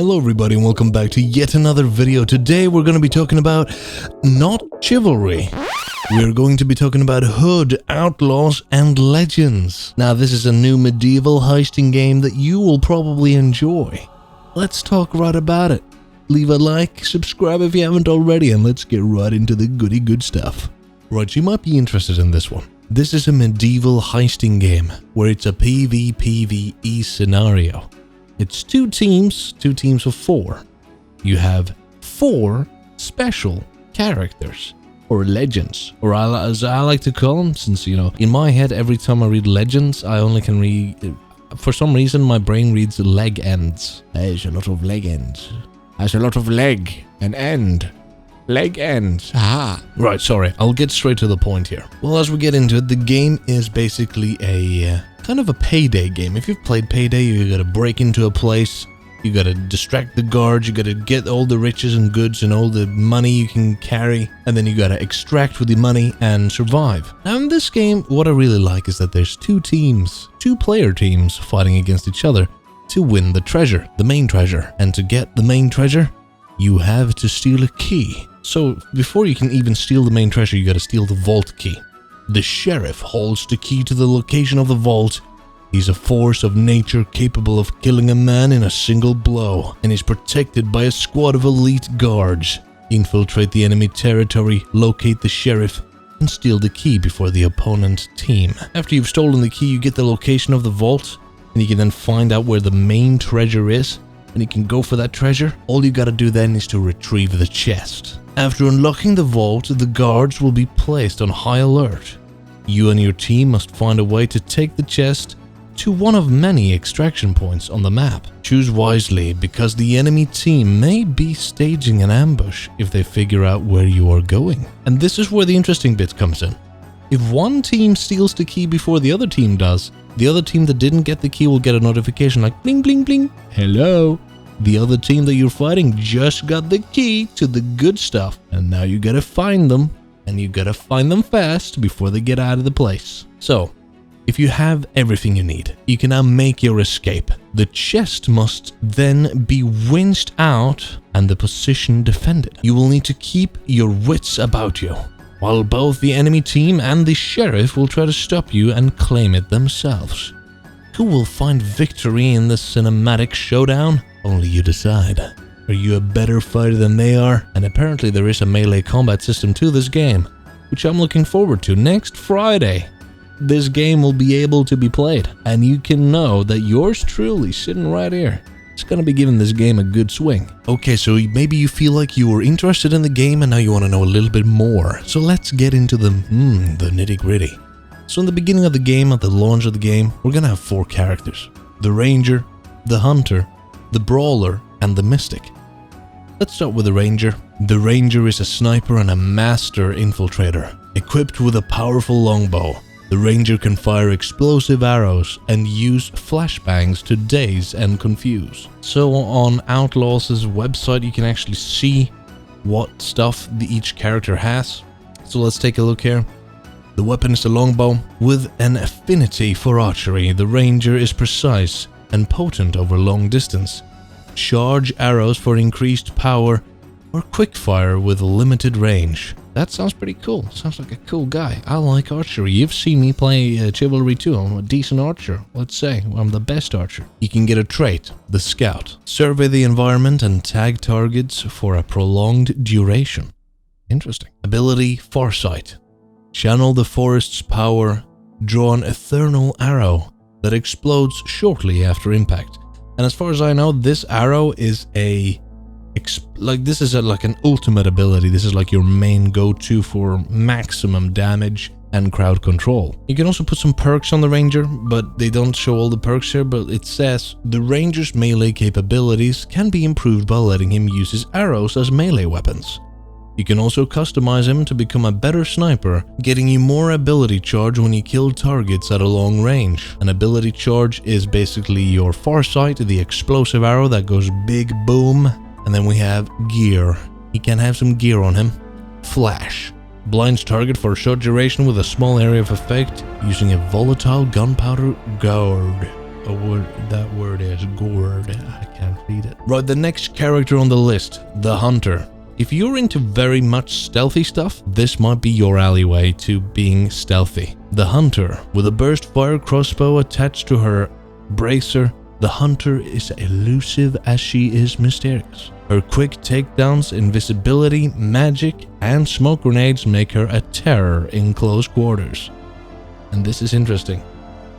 Hello everybody and welcome back to yet another video. Today we're going to be talking about not chivalry. We're going to be talking about Hood, Outlaws and Legends. Now this is a new medieval heisting game that you will probably enjoy. Let's talk right about it. Leave a like, subscribe if you haven't already, and let's get right into the goody good stuff. Right, you might be interested in this one. This is a medieval heisting game where it's a PvPvE scenario. It's two teams of 4. You have 4 special characters, or legends, or as I like to call them, since, you know, in my head, every time I read legends, I only can read, for some reason, my brain reads leg ends. There's a lot of leg ends. There's a lot of leg and end. Leg ends. Ah. Right, sorry, I'll get straight to the point here. Well, as we get into it, the game is basically a kind of a payday game. If you've played Payday, you gotta break into a place, you gotta distract the guards, you gotta get all the riches and goods and all the money you can carry, and then you gotta extract with the money and survive. Now in this game, what I really like is that there's 2 player teams fighting against each other to win the treasure, the main treasure. And to get the main treasure, you have to steal a key. So before you can even steal the main treasure, you gotta steal the vault key. The sheriff holds the key to the location of the vault. He's a force of nature capable of killing a man in a single blow, and is protected by a squad of elite guards. Infiltrate the enemy territory, locate the sheriff, and steal the key before the opponent team. After you've stolen the key, you get the location of the vault, and you can then find out where the main treasure is, and you can go for that treasure. All you gotta do then is to retrieve the chest. After unlocking the vault, the guards will be placed on high alert. You and your team must find a way to take the chest to one of many extraction points on the map. Choose wisely, because the enemy team may be staging an ambush if they figure out where you are going. And this is where the interesting bit comes in. If one team steals the key before the other team does, the other team that didn't get the key will get a notification like bling bling bling. Hello. The other team that you're fighting just got the key to the good stuff, and now you gotta find them, and you gotta find them fast before they get out of the place. So, if you have everything you need, you can now make your escape. The chest must then be winched out and the position defended. You will need to keep your wits about you, while both the enemy team and the sheriff will try to stop you and claim it themselves. Who will find victory in this cinematic showdown? Only you decide. Are you a better fighter than they are? And apparently there is a melee combat system to this game, which I'm looking forward to. Next Friday, this game will be able to be played, and you can know that yours truly sitting right here is gonna be giving this game a good swing. Okay, so maybe you feel like you were interested in the game and now you want to know a little bit more. So let's get into the nitty-gritty. So in the beginning of the game, at the launch of the game, we're gonna have 4 characters. The Ranger, the Hunter, the Brawler, and the Mystic. Let's start with the Ranger. The Ranger is a sniper and a master infiltrator. Equipped with a powerful longbow, the Ranger can fire explosive arrows and use flashbangs to daze and confuse. So on Outlaws' website, you can actually see what stuff each character has. So let's take a look here. The weapon is a longbow. With an affinity for archery, the Ranger is precise and potent over long distance. Charge arrows for increased power, or quick fire with limited range. That sounds pretty cool. Sounds like a cool guy. I like archery. You've seen me play chivalry too. I'm a decent archer. Let's say I'm the best archer. You can get a trait, the Scout. Survey the environment and tag targets for a prolonged duration. Interesting. Ability, Farsight. Channel the forest's power. Draw an ethereal arrow that explodes shortly after impact. And as far as I know, this arrow is like an ultimate ability. This is like your main go-to for maximum damage and crowd control. You can also put some perks on the Ranger, but they don't show all the perks here, but it says the Ranger's melee capabilities can be improved by letting him use his arrows as melee weapons. You can also customize him to become a better sniper, getting you more ability charge when you kill targets at a long range. An ability charge is basically your Farsight, the explosive arrow that goes big boom. And then we have gear. He can have some gear on him. Flash. Blinds target for a short duration with a small area of effect using a volatile gunpowder gourd. that word is gourd. I can't read it. Right, the next character on the list, the Hunter. If you're into very much stealthy stuff, this might be your alleyway to being stealthy. The Hunter, with a burst fire crossbow attached to her bracer, the Hunter is elusive as she is mysterious. Her quick takedowns, invisibility, magic, and smoke grenades make her a terror in close quarters. And this is interesting.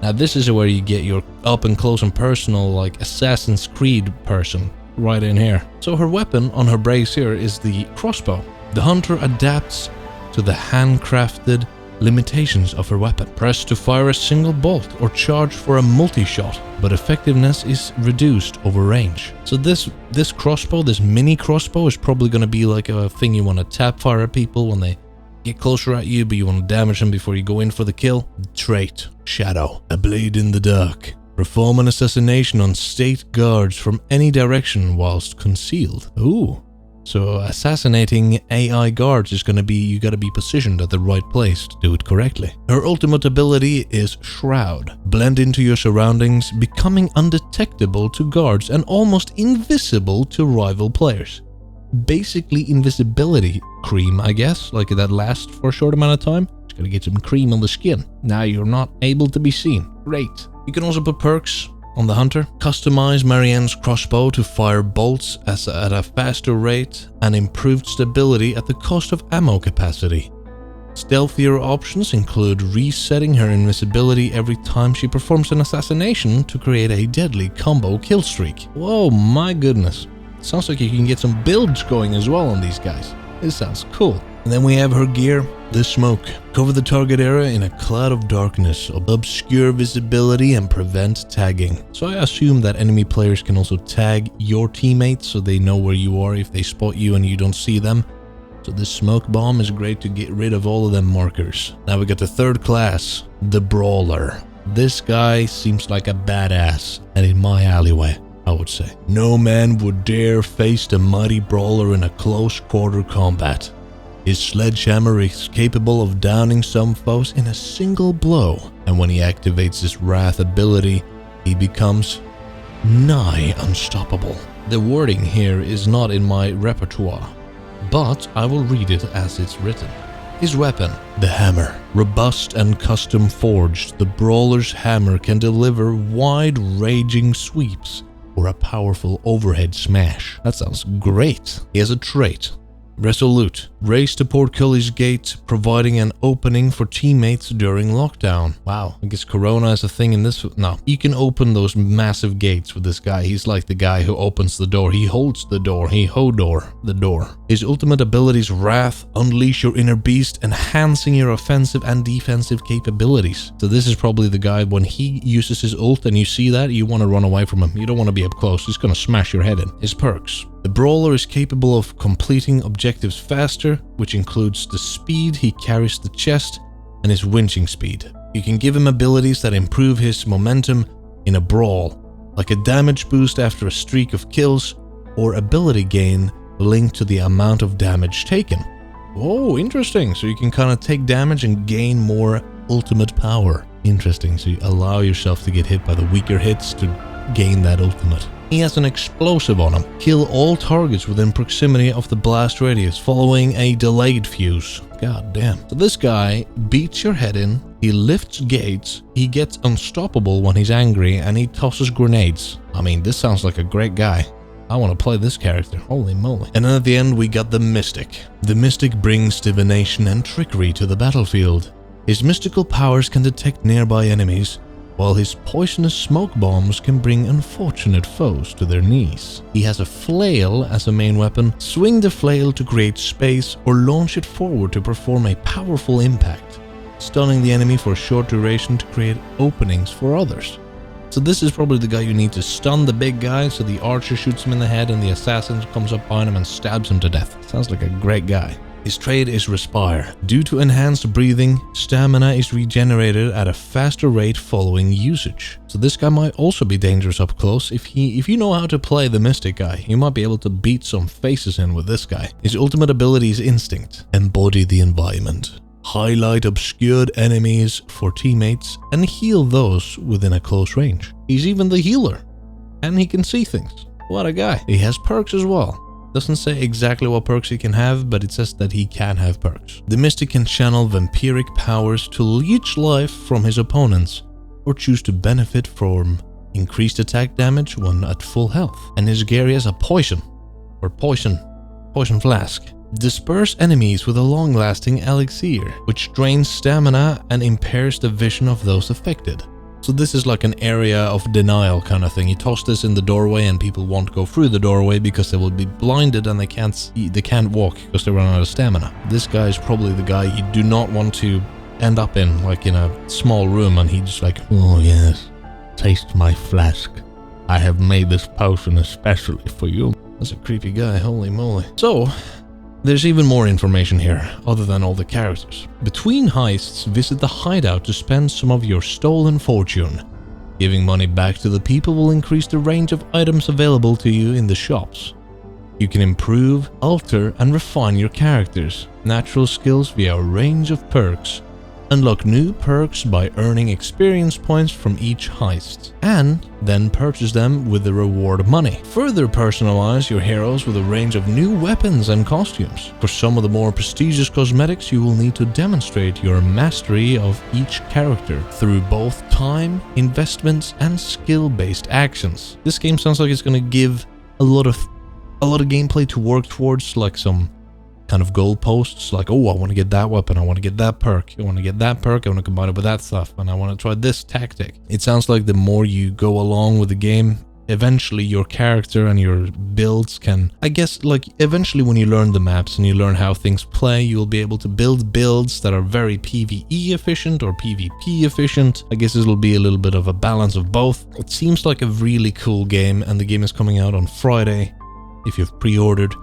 Now this is where you get your up and close and personal, like Assassin's Creed person. Right in here. So her weapon on her bracer is the crossbow. The Hunter adapts to the handcrafted limitations of her weapon. Press to fire a single bolt or charge for a multi-shot, but effectiveness is reduced over range. So this crossbow, this mini crossbow, is probably going to be like a thing you want to tap fire at people when they get closer at you, but you want to damage them before you go in for the kill. Trait, Shadow, a blade in the dark. Perform an assassination on state guards from any direction whilst concealed. Ooh. So assassinating AI guards is going to be, you got to be positioned at the right place to do it correctly. Her ultimate ability is Shroud. Blend into your surroundings, becoming undetectable to guards and almost invisible to rival players. Basically invisibility cream, I guess, like that lasts for a short amount of time. Just gotta get some cream on the skin. Now you're not able to be seen. Great. You can also put perks on the Hunter. Customize Marianne's crossbow to fire bolts at a faster rate and improved stability at the cost of ammo capacity. Stealthier options include resetting her invisibility every time she performs an assassination to create a deadly combo kill streak. Whoa, my goodness. Sounds like you can get some builds going as well on these guys. This sounds cool. And then we have her gear, the Smoke. Cover the target area in a cloud of darkness, obscure visibility and prevent tagging. So I assume that enemy players can also tag your teammates so they know where you are if they spot you and you don't see them. So this smoke bomb is great to get rid of all of them markers. Now we got the third class, the Brawler. This guy seems like a badass and in my alleyway, I would say. No man would dare face the mighty Brawler in a close quarter combat. His sledgehammer is capable of downing some foes in a single blow, and when he activates his Wrath ability, he becomes nigh unstoppable. The wording here is not in my repertoire, but I will read it as it's written. His weapon, the hammer. Robust and custom forged, the Brawler's hammer can deliver wide raging sweeps or a powerful overhead smash. That sounds great. He has a trait, Resolute. Race to Portcullis Gate, providing an opening for teammates during lockdown. Wow, I guess Corona is a thing in this. No, you can open those massive gates with this guy. He's like the guy who opens the door. He holds the door. He hodor the door. His ultimate abilities, Wrath, unleash your inner beast, enhancing your offensive and defensive capabilities. So this is probably the guy, when he uses his ult and you see that, you want to run away from him. You don't want to be up close. He's going to smash your head in. His perks. The Brawler is capable of completing objectives faster, which includes the speed he carries the chest and his winching speed. You can give him abilities that improve his momentum in a brawl, like a damage boost after a streak of kills, or ability gain linked to the amount of damage taken. Oh, interesting. So you can kind of take damage and gain more ultimate power. Interesting. So you allow yourself to get hit by the weaker hits to gain that ultimate. He has an explosive on him. Kill all targets within proximity of the blast radius following a delayed fuse. God damn. So this guy beats your head in, he lifts gates, he gets unstoppable when he's angry, and he tosses grenades. I mean, this sounds like a great guy. I want to play this character. Holy moly. And then at the end we got the Mystic. The Mystic brings divination and trickery to the battlefield. His mystical powers can detect nearby enemies, while his poisonous smoke bombs can bring unfortunate foes to their knees. He has a flail as a main weapon. Swing the flail to create space or launch it forward to perform a powerful impact, stunning the enemy for a short duration to create openings for others. So this is probably the guy you need to stun the big guy so the archer shoots him in the head and the assassin comes up behind him and stabs him to death. Sounds like a great guy. His trait is Respire. Due to enhanced breathing, stamina is regenerated at a faster rate following usage. So this guy might also be dangerous up close. If you know how to play the Mystic guy, you might be able to beat some faces in with this guy. His ultimate ability is Instinct. Embody the environment. highlight obscured enemies for teammates, and heal those within a close range. He's even the healer, and he can see things. What a guy. He has perks as well. Doesn't say exactly what perks he can have, but it says that he can have perks. The Mystic can channel vampiric powers to leech life from his opponents, or choose to benefit from increased attack damage when at full health. And his Gary has a poison flask. Disperse enemies with a long-lasting elixir, which drains stamina and impairs the vision of those affected. So this is like an area of denial kind of thing. You toss this in the doorway and people won't go through the doorway because they will be blinded and they can't walk because they run out of stamina. This guy is probably the guy you do not want to end up in, like in a small room, and he's just like, oh yes, taste my flask. I have made this potion especially for you. That's a creepy guy, holy moly. So, there's even more information here, other than all the characters. Between heists, visit the hideout to spend some of your stolen fortune. Giving money back to the people will increase the range of items available to you in the shops. You can improve, alter, and refine your characters' natural skills via a range of perks. Unlock new perks by earning experience points from each heist, and then purchase them with the reward money. Further personalize your heroes with a range of new weapons and costumes. For some of the more prestigious cosmetics, you will need to demonstrate your mastery of each character through both time, investments, and skill-based actions. This game sounds like it's going to give a lot of gameplay to work towards, like some kind of goalposts, like, oh, I want to get that weapon, I want to get that perk, I want to get that perk, I want to combine it with that stuff, and I want to try this tactic. It sounds like the more you go along with the game, eventually your character and your builds can, I guess, like, eventually when you learn the maps and you learn how things play, you'll be able to build builds that are very PvE efficient or PvP efficient. I guess it'll be a little bit of a balance of both. It seems like a really cool game, and the game is coming out on Friday if you've pre-ordered.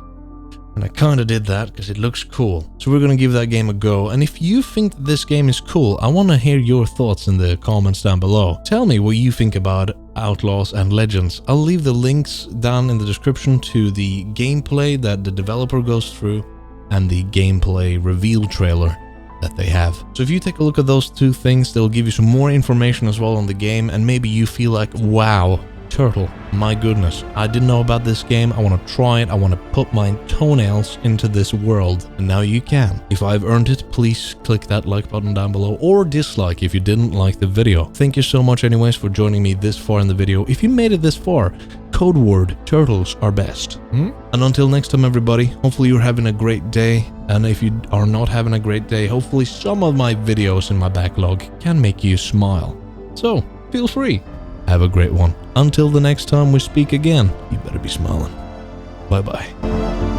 And I kinda did that because it looks cool. So we're gonna give that game a go. And if you think that this game is cool, I wanna hear your thoughts in the comments down below. Tell me what you think about Outlaws and Legends. I'll leave the links down in the description to the gameplay that the developer goes through and the gameplay reveal trailer that they have. So if you take a look at those two things, they'll give you some more information as well on the game, and maybe you feel like, wow, Turtle, my goodness, I didn't know about this game, I want to try it, I want to put my toenails into this world, and now you can. If I've earned it, please click that like button down below, or dislike if you didn't like the video. Thank you so much anyways for joining me this far in the video. If you made it this far, code word, turtles are best. And until next time everybody, hopefully you're having a great day, and if you are not having a great day, hopefully some of my videos in my backlog can make you smile. So, feel free. Have a great one. Until the next time we speak again, you better be smiling. Bye-bye.